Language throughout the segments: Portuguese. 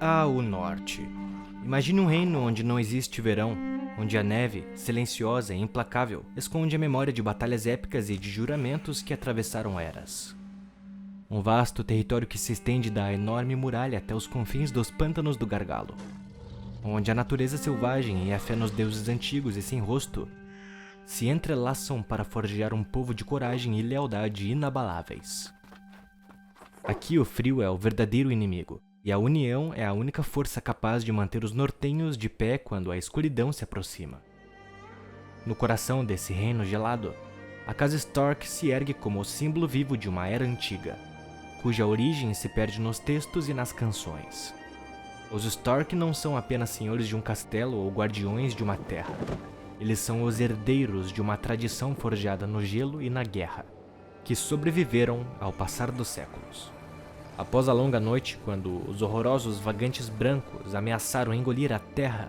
O norte. Imagine um reino onde não existe verão, onde a neve, silenciosa e implacável, esconde a memória de batalhas épicas e de juramentos que atravessaram eras. Um vasto território que se estende da enorme muralha até os confins dos pântanos do Gargalo, onde a natureza selvagem e a fé nos deuses antigos e sem rosto se entrelaçam para forjar um povo de coragem e lealdade inabaláveis. Aqui o frio é o verdadeiro inimigo, e a união é a única força capaz de manter os nortenhos de pé quando a escuridão se aproxima. No coração desse reino gelado, a casa Stark se ergue como o símbolo vivo de uma era antiga, cuja origem se perde nos textos e nas canções. Os Stark não são apenas senhores de um castelo ou guardiões de uma terra. Eles são os herdeiros de uma tradição forjada no gelo e na guerra, que sobreviveram ao passar dos séculos. Após a longa noite, quando os horrorosos vagantes brancos ameaçaram engolir a terra,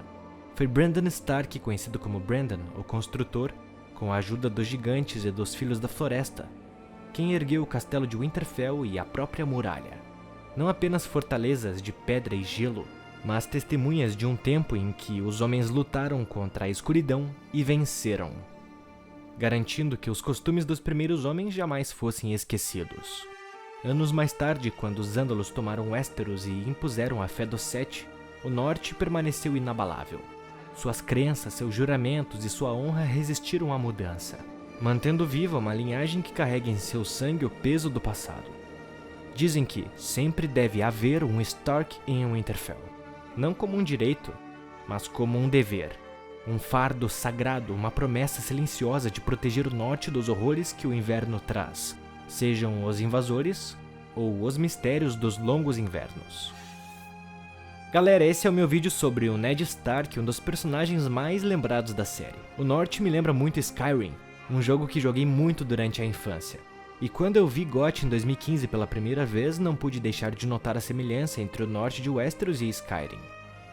foi Brandon Stark, conhecido como Brandon, o Construtor, com a ajuda dos gigantes e dos Filhos da Floresta, quem ergueu o castelo de Winterfell e a própria muralha. Não apenas fortalezas de pedra e gelo, mas testemunhas de um tempo em que os homens lutaram contra a escuridão e venceram, garantindo que os costumes dos primeiros homens jamais fossem esquecidos. Anos mais tarde, quando os Ândalos tomaram Westeros e impuseram a fé dos Sete, o Norte permaneceu inabalável. Suas crenças, seus juramentos e sua honra resistiram à mudança, mantendo viva uma linhagem que carrega em seu sangue o peso do passado. Dizem que sempre deve haver um Stark em Winterfell, não como um direito, mas como um dever, um fardo sagrado, uma promessa silenciosa de proteger o norte dos horrores que o inverno traz, sejam os invasores ou os mistérios dos longos invernos. Galera, esse é o meu vídeo sobre o Ned Stark, um dos personagens mais lembrados da série. O norte me lembra muito Skyrim, um jogo que joguei muito durante a infância. E quando eu vi GOT em 2015 pela primeira vez, não pude deixar de notar a semelhança entre o norte de Westeros e Skyrim.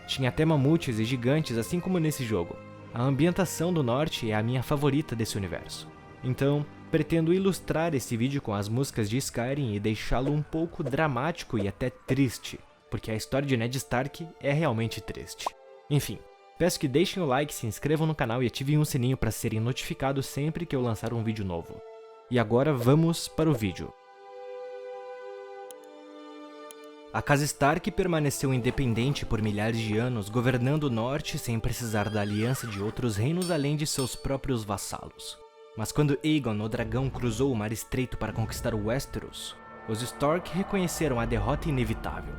Tinha até mamutes e gigantes, assim como nesse jogo. A ambientação do norte é a minha favorita desse universo. Então, pretendo ilustrar esse vídeo com as músicas de Skyrim e deixá-lo um pouco dramático e até triste, porque a história de Ned Stark é realmente triste. Enfim, peço que deixem o like, se inscrevam no canal e ativem o sininho para serem notificados sempre que eu lançar um vídeo novo. E agora vamos para o vídeo. A casa Stark permaneceu independente por milhares de anos, governando o norte sem precisar da aliança de outros reinos além de seus próprios vassalos. Mas quando Aegon, o dragão, cruzou o Mar Estreito para conquistar o Westeros, os Stark reconheceram a derrota inevitável.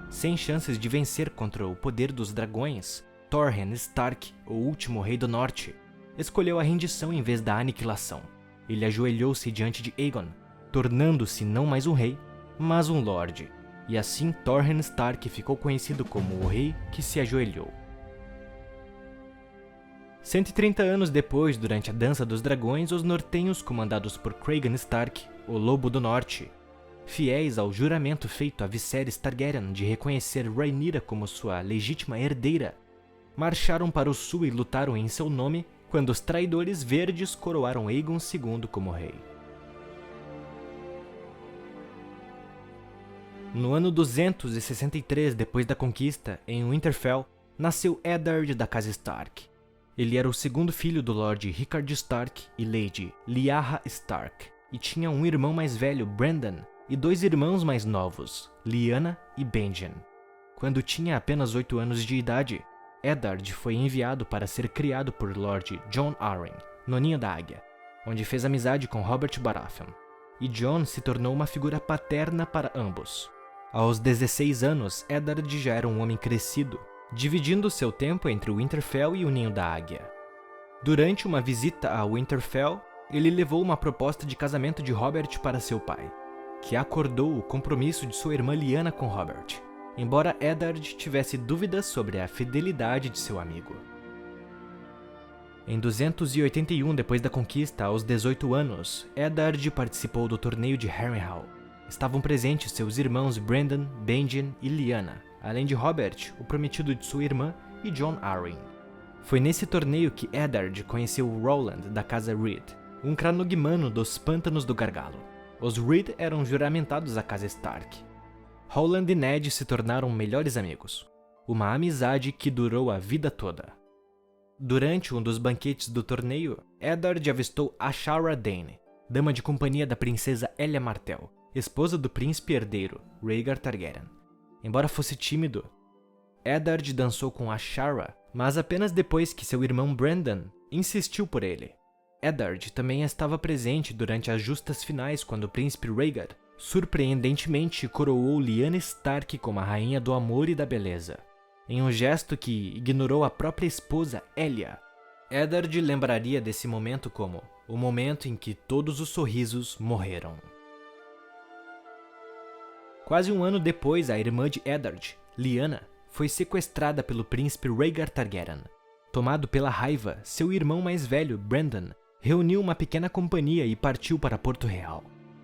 Sem chances de vencer contra o poder dos dragões, Torrhen Stark, o último rei do norte, escolheu a rendição em vez da aniquilação. Ele ajoelhou-se diante de Aegon, tornando-se não mais um rei, mas um lorde. E assim Torrhen Stark ficou conhecido como o rei que se ajoelhou. 130 anos depois, durante a Dança dos Dragões, os nortenhos, comandados por Cregan Stark, o Lobo do Norte, fiéis ao juramento feito a Viserys Targaryen de reconhecer Rhaenyra como sua legítima herdeira, marcharam para o sul e lutaram em seu nome quando os traidores verdes coroaram Aegon II como rei. No ano 263 depois da conquista, em Winterfell, nasceu Eddard da casa Stark. Ele era o segundo filho do Lord Rickard Stark e Lady Lyanna Stark, e tinha um irmão mais velho, Brandon, e dois irmãos mais novos, Lyanna e Benjen. Quando tinha apenas 8 anos de idade, Eddard foi enviado para ser criado por Lord Jon Arryn, no Ninho da Águia, onde fez amizade com Robert Baratheon, e Jon se tornou uma figura paterna para ambos. Aos 16 anos, Eddard já era um homem crescido, dividindo seu tempo entre o Winterfell e o Ninho da Águia. Durante uma visita a Winterfell, ele levou uma proposta de casamento de Robert para seu pai, que acordou o compromisso de sua irmã Lyanna com Robert, embora Eddard tivesse dúvidas sobre a fidelidade de seu amigo. Em 281 depois da conquista, aos 18 anos, Eddard participou do torneio de Harrenhal. Estavam presentes seus irmãos Brandon, Benjen e Lyanna, além de Robert, o prometido de sua irmã, e Jon Arryn. Foi nesse torneio que Eddard conheceu Roland da casa Reed, um Cranogmano dos Pântanos do Gargalo. Os Reed eram juramentados à casa Stark. Howland e Ned se tornaram melhores amigos. Uma amizade que durou a vida toda. Durante um dos banquetes do torneio, Eddard avistou Ashara Dayne, dama de companhia da princesa Elia Martell, esposa do príncipe herdeiro, Rhaegar Targaryen. Embora fosse tímido, Eddard dançou com Ashara, mas apenas depois que seu irmão Brandon insistiu por ele. Eddard também estava presente durante as justas finais quando o príncipe Rhaegar, surpreendentemente, coroou Lyanna Stark como a rainha do amor e da beleza, em um gesto que ignorou a própria esposa Elia. Eddard lembraria desse momento como o momento em que todos os sorrisos morreram. Quase um ano depois, a irmã de Eddard, Lyanna, foi sequestrada pelo príncipe Rhaegar Targaryen. Tomado pela raiva, seu irmão mais velho, Brandon, reuniu uma pequena companhia e partiu para Porto Real.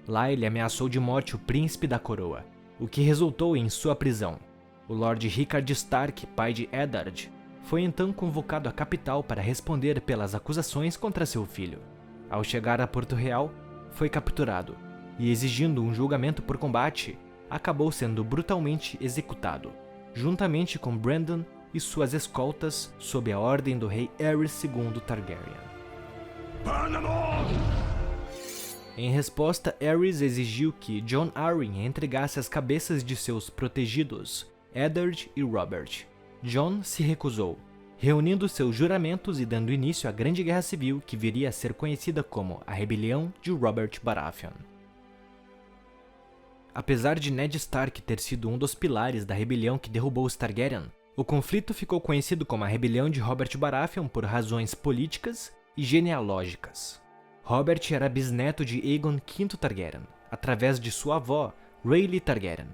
Lá ele ameaçou de morte o príncipe da coroa, o que resultou em sua prisão. O Lord Rickard Stark, pai de Eddard, foi então convocado à capital para responder pelas acusações contra seu filho. Ao chegar a Porto Real, foi capturado e, exigindo um julgamento por combate, acabou sendo brutalmente executado, juntamente com Brandon e suas escoltas sob a ordem do rei Aerys II Targaryen. Em resposta, Aerys exigiu que Jon Arryn entregasse as cabeças de seus protegidos, Eddard e Robert. Jon se recusou, reunindo seus juramentos e dando início à Grande Guerra Civil que viria a ser conhecida como a Rebelião de Robert Baratheon. Apesar de Ned Stark ter sido um dos pilares da rebelião que derrubou os Targaryen, o conflito ficou conhecido como a Rebelião de Robert Baratheon por razões políticas e genealógicas. Robert era bisneto de Aegon V Targaryen, através de sua avó, Rhaelys Targaryen,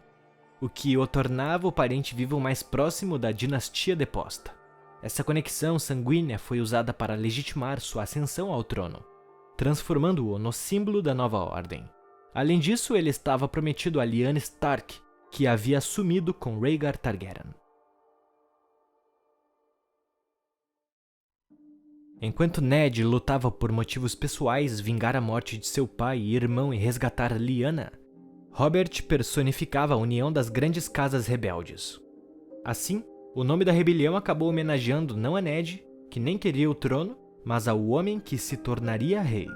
o que o tornava o parente vivo mais próximo da dinastia deposta. Essa conexão sanguínea foi usada para legitimar sua ascensão ao trono, transformando-o no símbolo da nova ordem. Além disso, ele estava prometido a Lyanna Stark, que havia assumido com Rhaegar Targaryen. Enquanto Ned lutava por motivos pessoais vingar a morte de seu pai e irmão e resgatar Lyanna, Robert personificava a união das grandes casas rebeldes. Assim, o nome da rebelião acabou homenageando não a Ned, que nem queria o trono, mas ao homem que se tornaria rei.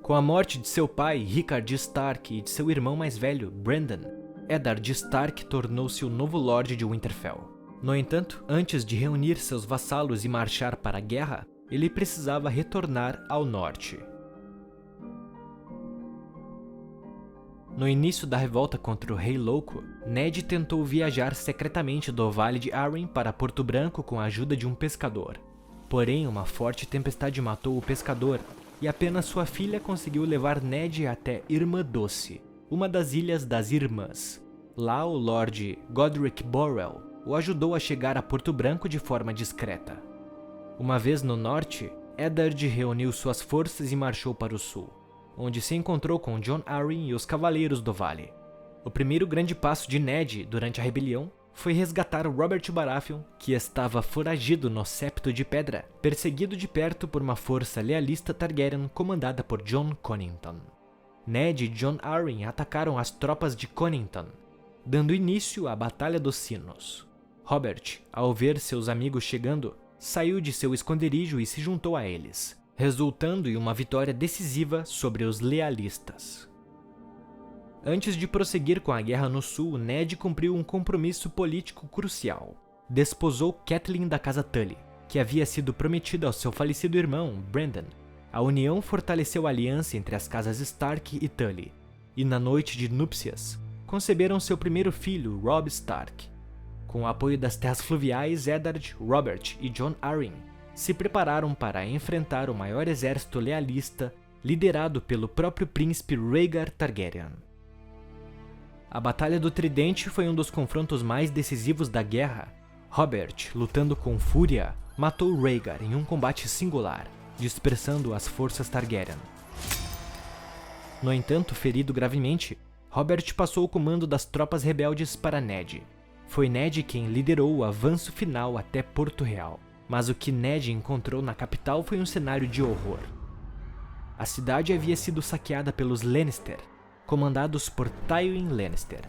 Com a morte de seu pai, Rickard Stark, e de seu irmão mais velho, Brandon, Eddard Stark tornou-se o novo Lorde de Winterfell. No entanto, antes de reunir seus vassalos e marchar para a guerra, ele precisava retornar ao norte. No início da revolta contra o Rei Louco, Ned tentou viajar secretamente do Vale de Arryn para Porto Branco com a ajuda de um pescador. Porém, uma forte tempestade matou o pescador, e apenas sua filha conseguiu levar Ned até Irmã Doce, uma das Ilhas das Irmãs. Lá, o Lord Godric Borrell o ajudou a chegar a Porto Branco de forma discreta. Uma vez no norte, Eddard reuniu suas forças e marchou para o sul, onde se encontrou com Jon Arryn e os Cavaleiros do Vale. O primeiro grande passo de Ned durante a rebelião foi resgatar Robert Baratheon, que estava foragido no Septo de Pedra, perseguido de perto por uma força lealista Targaryen comandada por Jon Connington. Ned e Jon Arryn atacaram as tropas de Connington, dando início à Batalha dos Sinos. Robert, ao ver seus amigos chegando, saiu de seu esconderijo e se juntou a eles, resultando em uma vitória decisiva sobre os lealistas. Antes de prosseguir com a guerra no sul, Ned cumpriu um compromisso político crucial. Desposou Catelyn da casa Tully, que havia sido prometida ao seu falecido irmão, Brandon. A união fortaleceu a aliança entre as casas Stark e Tully, e na noite de núpcias, conceberam seu primeiro filho, Robb Stark. Com o apoio das terras fluviais, Eddard, Robert e Jon Arryn se prepararam para enfrentar o maior exército lealista liderado pelo próprio príncipe Rhaegar Targaryen. A Batalha do Tridente foi um dos confrontos mais decisivos da guerra. Robert, lutando com fúria, matou Rhaegar em um combate singular, dispersando as forças Targaryen. No entanto, ferido gravemente, Robert passou o comando das tropas rebeldes para Ned. Foi Ned quem liderou o avanço final até Porto Real, mas o que Ned encontrou na capital foi um cenário de horror. A cidade havia sido saqueada pelos Lannister, comandados por Tywin Lannister,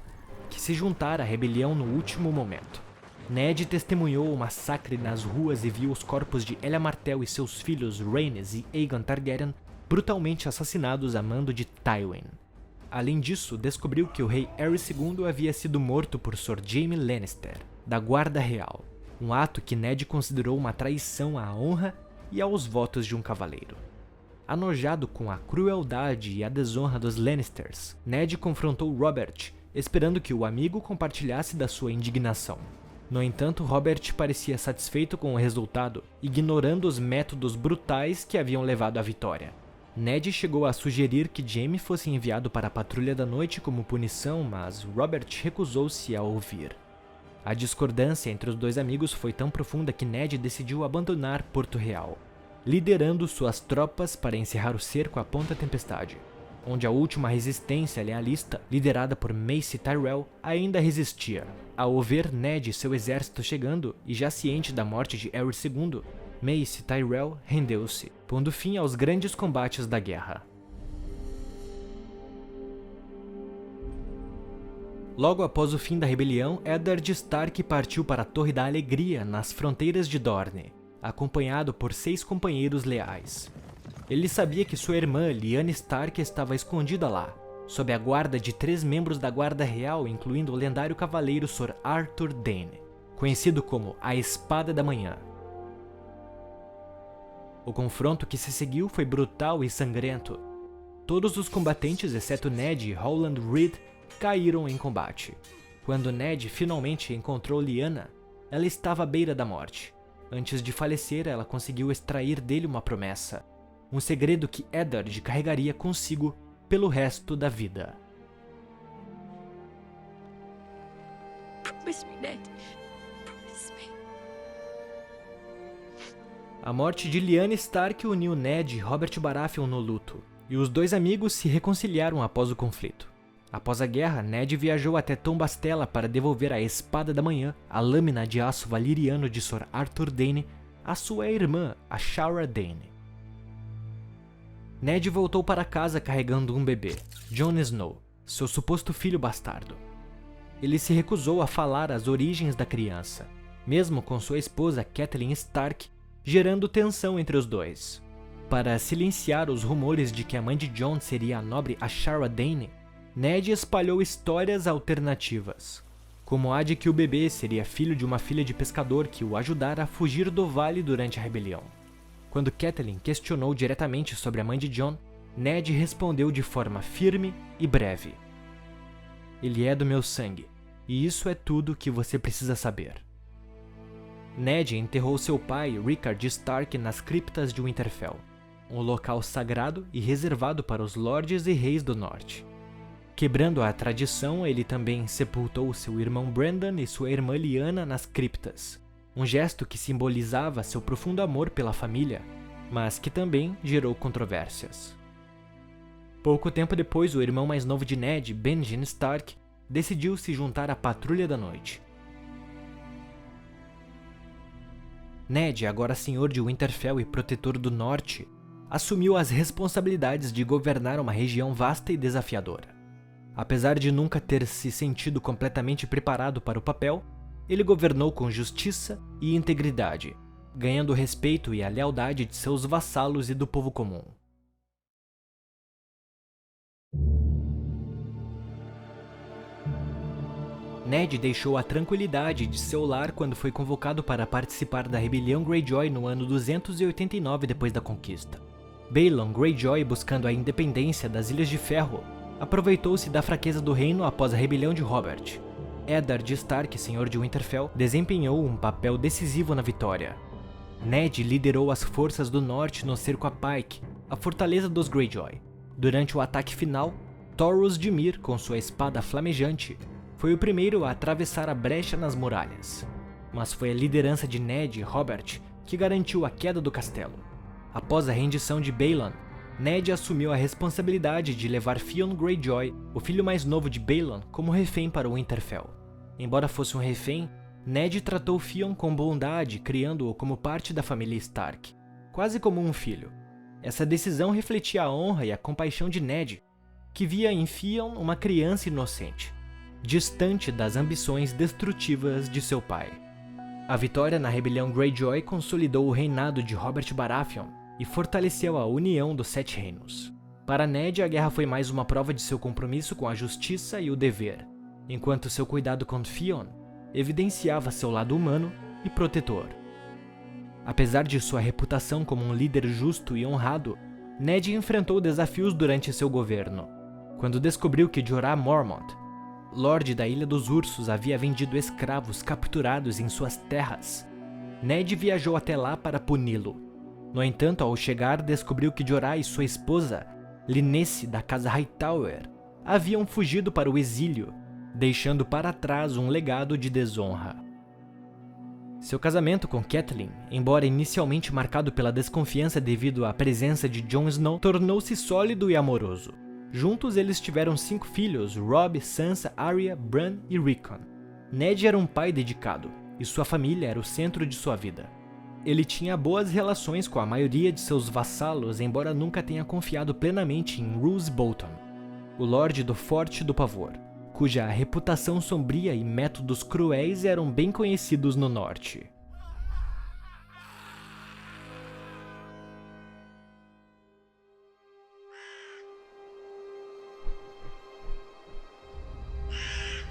que se juntara à rebelião no último momento. Ned testemunhou o massacre nas ruas e viu os corpos de Elia Martell e seus filhos Rhaenys e Aegon Targaryen brutalmente assassinados a mando de Tywin. Além disso, descobriu que o rei Aerys II havia sido morto por Sir Jaime Lannister, da Guarda Real, um ato que Ned considerou uma traição à honra e aos votos de um cavaleiro. Anojado com a crueldade e a desonra dos Lannisters, Ned confrontou Robert, esperando que o amigo compartilhasse da sua indignação. No entanto, Robert parecia satisfeito com o resultado, ignorando os métodos brutais que haviam levado à vitória. Ned chegou a sugerir que Jaime fosse enviado para a Patrulha da Noite como punição, mas Robert recusou-se a ouvir. A discordância entre os dois amigos foi tão profunda que Ned decidiu abandonar Porto Real, liderando suas tropas para encerrar o cerco à Ponta Tempestade, onde a última resistência lealista, liderada por Mace Tyrell, ainda resistia. Ao ver Ned e seu exército chegando, e já ciente da morte de Aerys II, Mace Tyrell rendeu-se, pondo fim aos grandes combates da guerra. Logo após o fim da rebelião, Eddard Stark partiu para a Torre da Alegria, nas fronteiras de Dorne, acompanhado por 6 companheiros leais. Ele sabia que sua irmã, Lyanna Stark, estava escondida lá, sob a guarda de 3 membros da Guarda Real, incluindo o lendário cavaleiro Sir Arthur Dayne, conhecido como a Espada da Manhã. O confronto que se seguiu foi brutal e sangrento. Todos os combatentes, exceto Ned e Howland Reed, caíram em combate. Quando Ned finalmente encontrou Lyanna, ela estava à beira da morte. Antes de falecer, ela conseguiu extrair dele uma promessa, um segredo que Eddard carregaria consigo pelo resto da vida. Promise me, Ned. Promise me. A morte de Lyanna Stark uniu Ned e Robert Baratheon no luto, e os dois amigos se reconciliaram após o conflito. Após a guerra, Ned viajou até Tom Bastella para devolver a Espada da Manhã, a lâmina de aço valiriano de Sir Arthur Dayne, à sua irmã, a Shara Dayne. Ned voltou para casa carregando um bebê, Jon Snow, seu suposto filho bastardo. Ele se recusou a falar as origens da criança, mesmo com sua esposa Catelyn Stark, gerando tensão entre os dois. Para silenciar os rumores de que a mãe de Jon seria a nobre Ashara Dayne, Ned espalhou histórias alternativas, como a de que o bebê seria filho de uma filha de pescador que o ajudara a fugir do vale durante a rebelião. Quando Catelyn questionou diretamente sobre a mãe de Jon, Ned respondeu de forma firme e breve: "Ele é do meu sangue, e isso é tudo que você precisa saber." Ned enterrou seu pai, Rickard Stark, nas criptas de Winterfell, um local sagrado e reservado para os lordes e reis do norte. Quebrando a tradição, ele também sepultou seu irmão Brandon e sua irmã Lyanna nas criptas, um gesto que simbolizava seu profundo amor pela família, mas que também gerou controvérsias. Pouco tempo depois, o irmão mais novo de Ned, Benjen Stark, decidiu se juntar à Patrulha da Noite. Ned, agora senhor de Winterfell e protetor do Norte, assumiu as responsabilidades de governar uma região vasta e desafiadora. Apesar de nunca ter se sentido completamente preparado para o papel, ele governou com justiça e integridade, ganhando o respeito e a lealdade de seus vassalos e do povo comum. Ned deixou a tranquilidade de seu lar quando foi convocado para participar da rebelião Greyjoy no ano 289 depois da conquista. Balon Greyjoy, buscando a independência das Ilhas de Ferro, aproveitou-se da fraqueza do reino após a rebelião de Robert. Eddard Stark, senhor de Winterfell, desempenhou um papel decisivo na vitória. Ned liderou as forças do norte no cerco a Pike, a fortaleza dos Greyjoy. Durante o ataque final, Thoros de Myr, com sua espada flamejante, foi o primeiro a atravessar a brecha nas muralhas. Mas foi a liderança de Ned e Robert que garantiu a queda do castelo. Após a rendição de Balon, Ned assumiu a responsabilidade de levar Theon Greyjoy, o filho mais novo de Balon, como refém para Winterfell. Embora fosse um refém, Ned tratou Theon com bondade, criando-o como parte da família Stark, quase como um filho. Essa decisão refletia a honra e a compaixão de Ned, que via em Theon uma criança inocente, distante das ambições destrutivas de seu pai. A vitória na rebelião Greyjoy consolidou o reinado de Robert Baratheon e fortaleceu a união dos Sete Reinos. Para Ned, a guerra foi mais uma prova de seu compromisso com a justiça e o dever, enquanto seu cuidado com Theon evidenciava seu lado humano e protetor. Apesar de sua reputação como um líder justo e honrado, Ned enfrentou desafios durante seu governo. Quando descobriu que Jorah Mormont, Lorde da Ilha dos Ursos, havia vendido escravos capturados em suas terras, Ned viajou até lá para puni-lo. No entanto, ao chegar, descobriu que Jorah e sua esposa, Lynesse da Casa Hightower, haviam fugido para o exílio, deixando para trás um legado de desonra. Seu casamento com Catelyn, embora inicialmente marcado pela desconfiança devido à presença de Jon Snow, tornou-se sólido e amoroso. Juntos eles tiveram 5 filhos: Robb, Sansa, Arya, Bran e Rickon. Ned era um pai dedicado, e sua família era o centro de sua vida. Ele tinha boas relações com a maioria de seus vassalos, embora nunca tenha confiado plenamente em Roose Bolton, o Lorde do Forte do Pavor, cuja reputação sombria e métodos cruéis eram bem conhecidos no norte.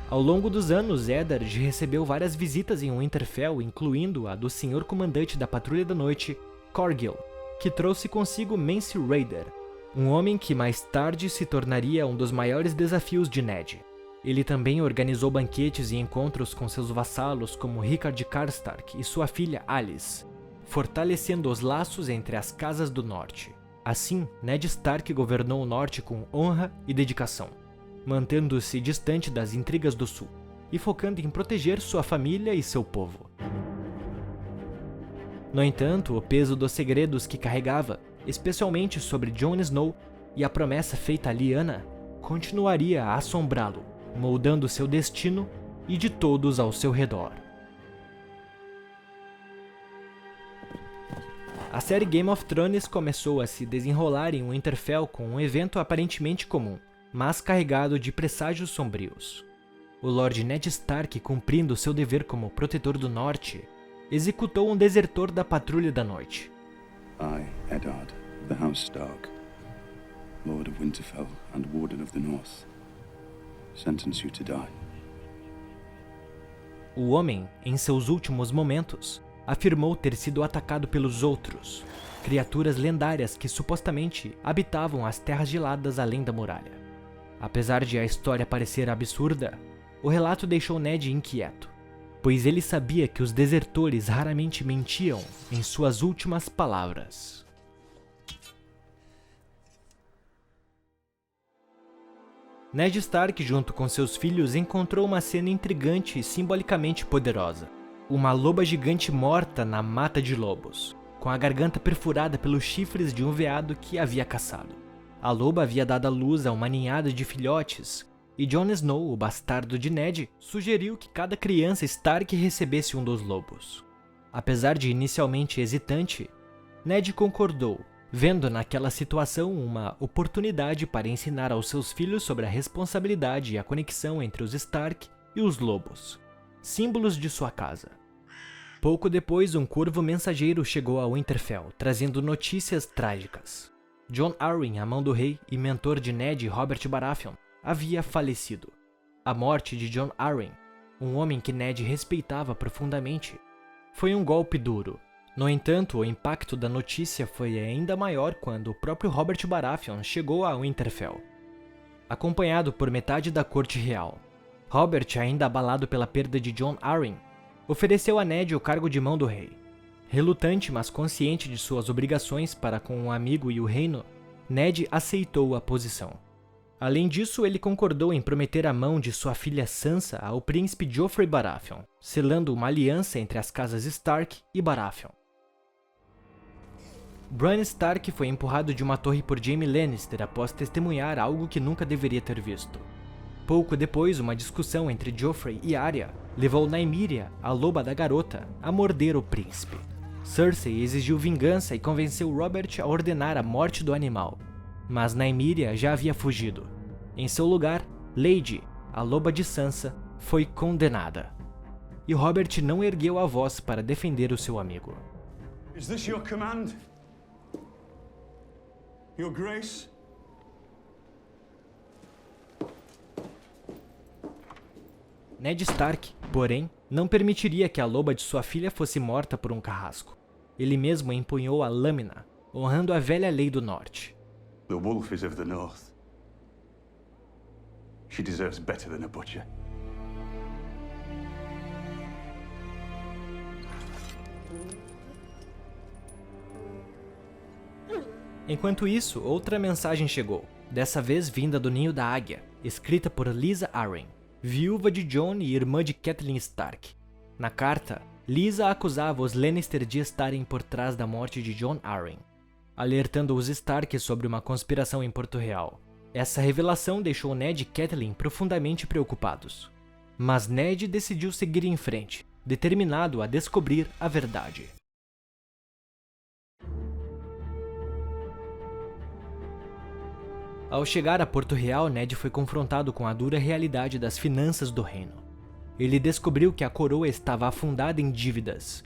Ao longo dos anos, Eddard recebeu várias visitas em Winterfell, incluindo a do Senhor Comandante da Patrulha da Noite, Corgil, que trouxe consigo Mance Rayder, um homem que mais tarde se tornaria um dos maiores desafios de Ned. Ele também organizou banquetes e encontros com seus vassalos como Rickard Karstark e sua filha Alice, fortalecendo os laços entre as casas do norte. Assim, Ned Stark governou o norte com honra e dedicação, mantendo-se distante das intrigas do sul e focando em proteger sua família e seu povo. No entanto, o peso dos segredos que carregava, especialmente sobre Jon Snow e a promessa feita a Lyanna, continuaria a assombrá-lo, moldando seu destino e de todos ao seu redor. A série Game of Thrones começou a se desenrolar em Winterfell com um evento aparentemente comum, mas carregado de presságios sombrios. O Lord Ned Stark, cumprindo seu dever como protetor do norte, executou um desertor da Patrulha da Noite. I, Eddard, of the House Stark, Lord of Winterfell and Warden of the North, sentence you to die. O homem, em seus últimos momentos, afirmou ter sido atacado pelos Outros, criaturas lendárias que supostamente habitavam as terras geladas além da muralha. Apesar de a história parecer absurda, o relato deixou Ned inquieto, pois ele sabia que os desertores raramente mentiam em suas últimas palavras. Ned Stark, junto com seus filhos, encontrou uma cena intrigante e simbolicamente poderosa. Uma loba gigante morta na mata de lobos, com a garganta perfurada pelos chifres de um veado que havia caçado. A loba havia dado à luz a uma ninhada de filhotes, e Jon Snow, o bastardo de Ned, sugeriu que cada criança Stark recebesse um dos lobos. Apesar de inicialmente hesitante, Ned concordou, vendo naquela situação uma oportunidade para ensinar aos seus filhos sobre a responsabilidade e a conexão entre os Stark e os lobos, símbolos de sua casa. Pouco depois, um corvo mensageiro chegou a Winterfell, trazendo notícias trágicas. Jon Arryn, a mão do rei e mentor de Ned e Robert Baratheon, havia falecido. A morte de Jon Arryn, um homem que Ned respeitava profundamente, foi um golpe duro. No entanto, o impacto da notícia foi ainda maior quando o próprio Robert Baratheon chegou a Winterfell, acompanhado por metade da corte real. Robert, ainda abalado pela perda de Jon Arryn, ofereceu a Ned o cargo de mão do rei. Relutante, mas consciente de suas obrigações para com o amigo e o reino, Ned aceitou a posição. Além disso, ele concordou em prometer a mão de sua filha Sansa ao príncipe Joffrey Baratheon, selando uma aliança entre as casas Stark e Baratheon. Bran Stark foi empurrado de uma torre por Jaime Lannister após testemunhar algo que nunca deveria ter visto. Pouco depois, uma discussão entre Joffrey e Arya levou Nymeria, a loba da garota, a morder o príncipe. Cersei exigiu vingança e convenceu Robert a ordenar a morte do animal, mas Nymeria já havia fugido. Em seu lugar, Lady, a loba de Sansa, foi condenada. E Robert não ergueu a voz para defender o seu amigo. Is this your command? Your grace? Ned Stark, porém, não permitiria que a loba de sua filha fosse morta por um carrasco. Ele mesmo empunhou a lâmina, honrando a velha lei do norte. The wolf is of the north. She deserves better than a butcher. Enquanto isso, outra mensagem chegou, dessa vez vinda do Ninho da Águia, escrita por Lysa Arryn, viúva de Jon e irmã de Catelyn Stark. Na carta, Lysa acusava os Lannister de estarem por trás da morte de Jon Arryn, alertando os Stark sobre uma conspiração em Porto Real. Essa revelação deixou Ned e Catelyn profundamente preocupados. Mas Ned decidiu seguir em frente, determinado a descobrir a verdade. Ao chegar a Porto Real, Ned foi confrontado com a dura realidade das finanças do reino. Ele descobriu que a coroa estava afundada em dívidas,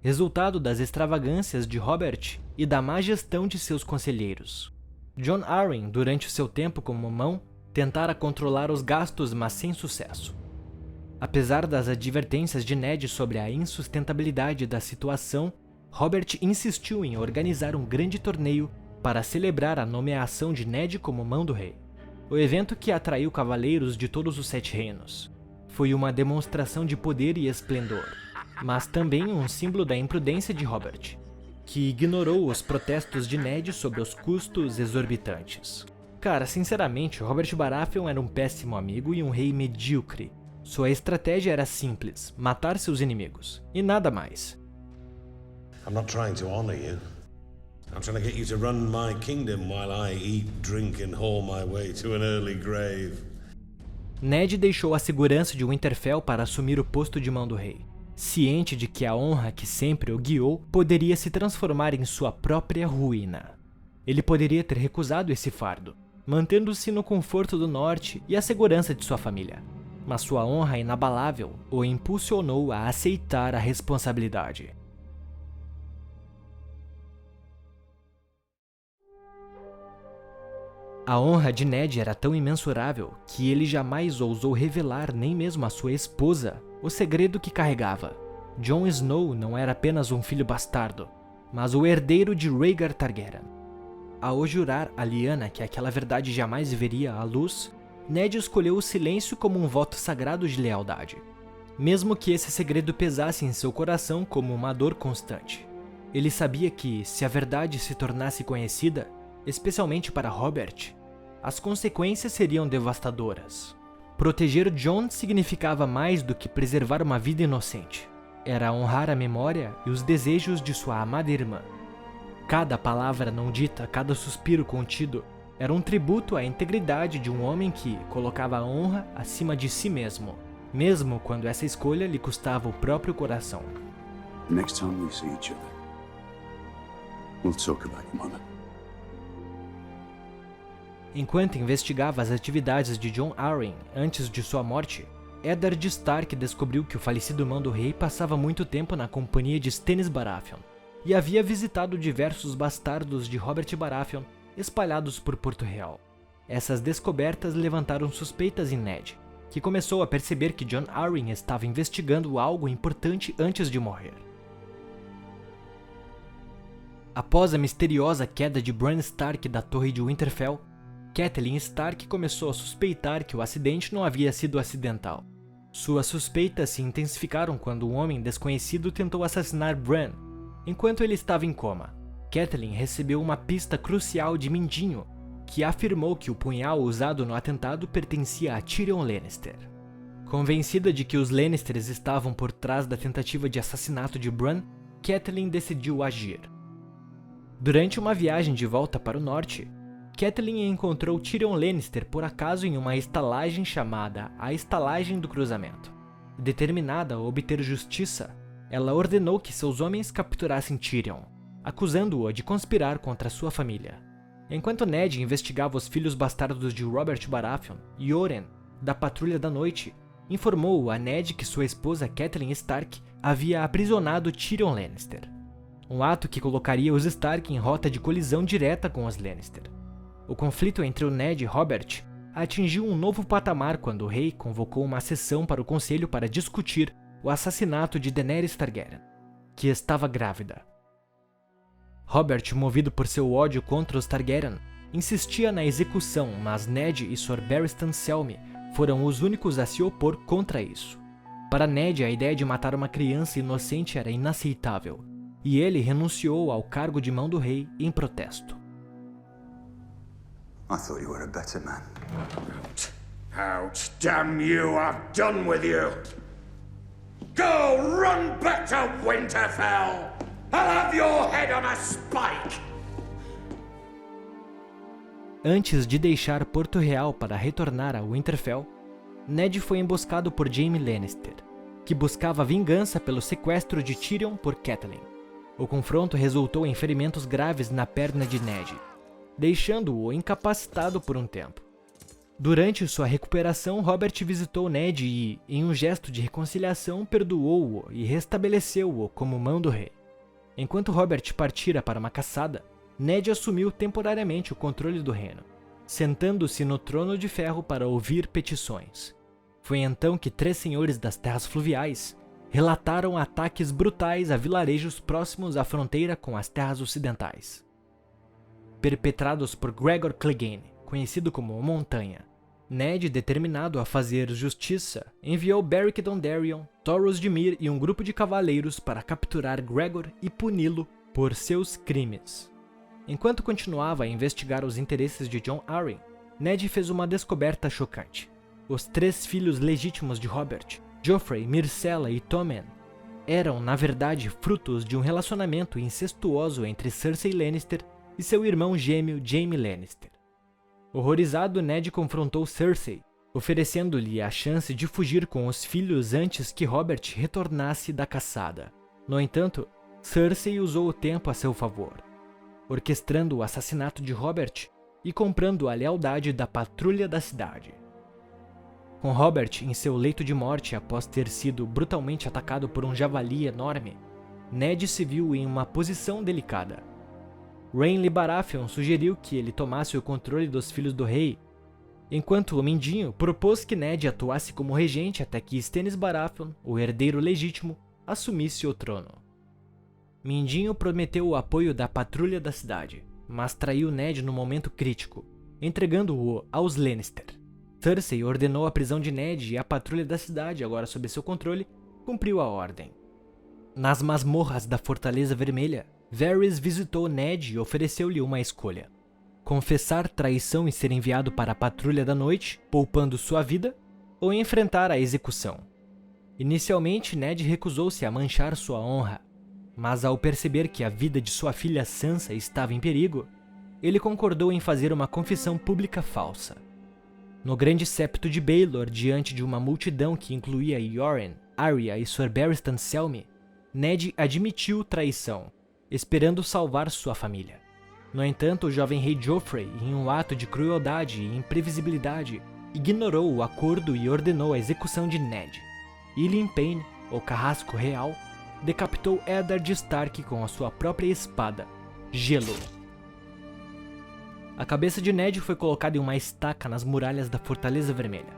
resultado das extravagâncias de Robert e da má gestão de seus conselheiros. Jon Arryn, durante o seu tempo como mão, tentara controlar os gastos, mas sem sucesso. Apesar das advertências de Ned sobre a insustentabilidade da situação, Robert insistiu em organizar um grande torneio para celebrar a nomeação de Ned como mão do rei. O evento, que atraiu cavaleiros de todos os 7 reinos, foi uma demonstração de poder e esplendor, mas também um símbolo da imprudência de Robert, que ignorou os protestos de Ned sobre os custos exorbitantes. Cara, sinceramente, Robert Baratheon era um péssimo amigo e um rei medíocre. Sua estratégia era simples, matar seus inimigos, e nada mais. I'm not trying to honor you. I'm trying to get you to run my kingdom while I eat, drink and haul my way to an early grave. Ned deixou a segurança de Winterfell para assumir o posto de mão do rei, ciente de que a honra que sempre o guiou poderia se transformar em sua própria ruína. Ele poderia ter recusado esse fardo, mantendo-se no conforto do norte e a segurança de sua família, mas sua honra inabalável o impulsionou a aceitar a responsabilidade. A honra de Ned era tão imensurável que ele jamais ousou revelar nem mesmo à sua esposa o segredo que carregava. Jon Snow não era apenas um filho bastardo, mas o herdeiro de Rhaegar Targaryen. Ao jurar a Lyanna que aquela verdade jamais veria à luz, Ned escolheu o silêncio como um voto sagrado de lealdade, mesmo que esse segredo pesasse em seu coração como uma dor constante. Ele sabia que, se a verdade se tornasse conhecida, especialmente para Robert, as consequências seriam devastadoras. Proteger Jon significava mais do que preservar uma vida inocente. Era honrar a memória e os desejos de sua amada irmã. Cada palavra não dita, cada suspiro contido, era um tributo à integridade de um homem que colocava a honra acima de si mesmo, mesmo quando essa escolha lhe custava o próprio coração. The next time we see each other, we'll talk about your mother. Enquanto investigava as atividades de Jon Arryn antes de sua morte, Eddard Stark descobriu que o falecido mão do rei passava muito tempo na companhia de Stannis Baratheon e havia visitado diversos bastardos de Robert Baratheon espalhados por Porto Real. Essas descobertas levantaram suspeitas em Ned, que começou a perceber que Jon Arryn estava investigando algo importante antes de morrer. Após a misteriosa queda de Bran Stark da Torre de Winterfell, Catelyn Stark começou a suspeitar que o acidente não havia sido acidental. Suas suspeitas se intensificaram quando um homem desconhecido tentou assassinar Bran enquanto ele estava em coma. Catelyn recebeu uma pista crucial de Mindinho, que afirmou que o punhal usado no atentado pertencia a Tyrion Lannister. Convencida de que os Lannisters estavam por trás da tentativa de assassinato de Bran, Catelyn decidiu agir. Durante uma viagem de volta para o norte, Catelyn encontrou Tyrion Lannister por acaso em uma estalagem chamada a Estalagem do Cruzamento. Determinada a obter justiça, ela ordenou que seus homens capturassem Tyrion, acusando-o de conspirar contra sua família. Enquanto Ned investigava os filhos bastardos de Robert Baratheon, Yoren, da Patrulha da Noite, informou a Ned que sua esposa Catelyn Stark havia aprisionado Tyrion Lannister. Um ato que colocaria os Stark em rota de colisão direta com os Lannister. O conflito entre o Ned e Robert atingiu um novo patamar quando o rei convocou uma sessão para o conselho para discutir o assassinato de Daenerys Targaryen, que estava grávida. Robert, movido por seu ódio contra os Targaryen, insistia na execução, mas Ned e Sir Barristan Selmy foram os únicos a se opor contra isso. Para Ned, a ideia de matar uma criança inocente era inaceitável, e ele renunciou ao cargo de mão do rei em protesto. I thought you were a better man. Out, damn you, I've done with you! Go run back to Winterfell! I'll have your head on a spike! Antes de deixar Porto Real para retornar a Winterfell, Ned foi emboscado por Jaime Lannister, que buscava vingança pelo sequestro de Tyrion por Catelyn. O confronto resultou em ferimentos graves na perna de Ned, deixando-o incapacitado por um tempo. Durante sua recuperação, Robert visitou Ned e, em um gesto de reconciliação, perdoou-o e restabeleceu-o como mão do rei. Enquanto Robert partira para uma caçada, Ned assumiu temporariamente o controle do reino, sentando-se no trono de ferro para ouvir petições. Foi então que 3 senhores das terras fluviais relataram ataques brutais a vilarejos próximos à fronteira com as terras ocidentais. Perpetrados por Gregor Clegane, conhecido como o Montanha, Ned, determinado a fazer justiça, enviou Beric Dondarrion, Thoros de Myr e um grupo de cavaleiros para capturar Gregor e puni-lo por seus crimes. Enquanto continuava a investigar os interesses de Jon Arryn, Ned fez uma descoberta chocante. Os 3 filhos legítimos de Robert, Joffrey, Myrcella e Tommen, eram, na verdade, frutos de um relacionamento incestuoso entre Cersei Lannister e seu irmão gêmeo Jaime Lannister. Horrorizado, Ned confrontou Cersei, oferecendo-lhe a chance de fugir com os filhos antes que Robert retornasse da caçada. No entanto, Cersei usou o tempo a seu favor, orquestrando o assassinato de Robert e comprando a lealdade da patrulha da cidade. Com Robert em seu leito de morte após ter sido brutalmente atacado por um javali enorme, Ned se viu em uma posição delicada. Renly Baratheon sugeriu que ele tomasse o controle dos filhos do rei, enquanto o Mindinho propôs que Ned atuasse como regente até que Stannis Baratheon, o herdeiro legítimo, assumisse o trono. Mindinho prometeu o apoio da patrulha da cidade, mas traiu Ned no momento crítico, entregando-o aos Lannister. Cersei ordenou a prisão de Ned e a patrulha da cidade, agora sob seu controle, cumpriu a ordem. Nas masmorras da Fortaleza Vermelha, Varys visitou Ned e ofereceu-lhe uma escolha: confessar traição e ser enviado para a Patrulha da Noite, poupando sua vida, ou enfrentar a execução. Inicialmente, Ned recusou-se a manchar sua honra, mas ao perceber que a vida de sua filha Sansa estava em perigo, ele concordou em fazer uma confissão pública falsa. No grande septo de Baelor, diante de uma multidão que incluía Yoren, Arya e Sir Barristan Selmy, Ned admitiu traição, esperando salvar sua família. No entanto, o jovem rei Joffrey, em um ato de crueldade e imprevisibilidade, ignorou o acordo e ordenou a execução de Ned. Ilyn Payne, o Carrasco Real, decapitou Eddard Stark com a sua própria espada, Gelo. A cabeça de Ned foi colocada em uma estaca nas muralhas da Fortaleza Vermelha,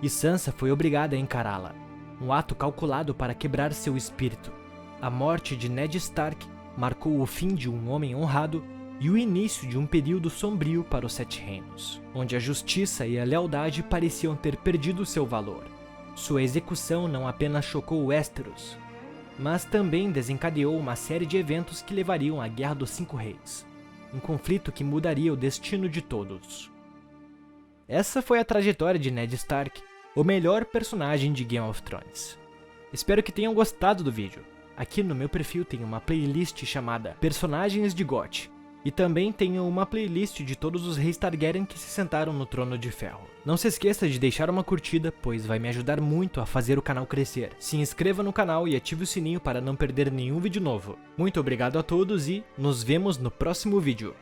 e Sansa foi obrigada a encará-la, um ato calculado para quebrar seu espírito. A morte de Ned Stark marcou o fim de um homem honrado e o início de um período sombrio para os Sete Reinos, onde a justiça e a lealdade pareciam ter perdido seu valor. Sua execução não apenas chocou Westeros, mas também desencadeou uma série de eventos que levariam à Guerra dos Cinco Reis, um conflito que mudaria o destino de todos. Essa foi a trajetória de Ned Stark, o melhor personagem de Game of Thrones. Espero que tenham gostado do vídeo. Aqui no meu perfil tem uma playlist chamada Personagens de GOT, e também tenho uma playlist de todos os reis Targaryen que se sentaram no Trono de Ferro. Não se esqueça de deixar uma curtida, pois vai me ajudar muito a fazer o canal crescer. Se inscreva no canal e ative o sininho para não perder nenhum vídeo novo. Muito obrigado a todos e nos vemos no próximo vídeo.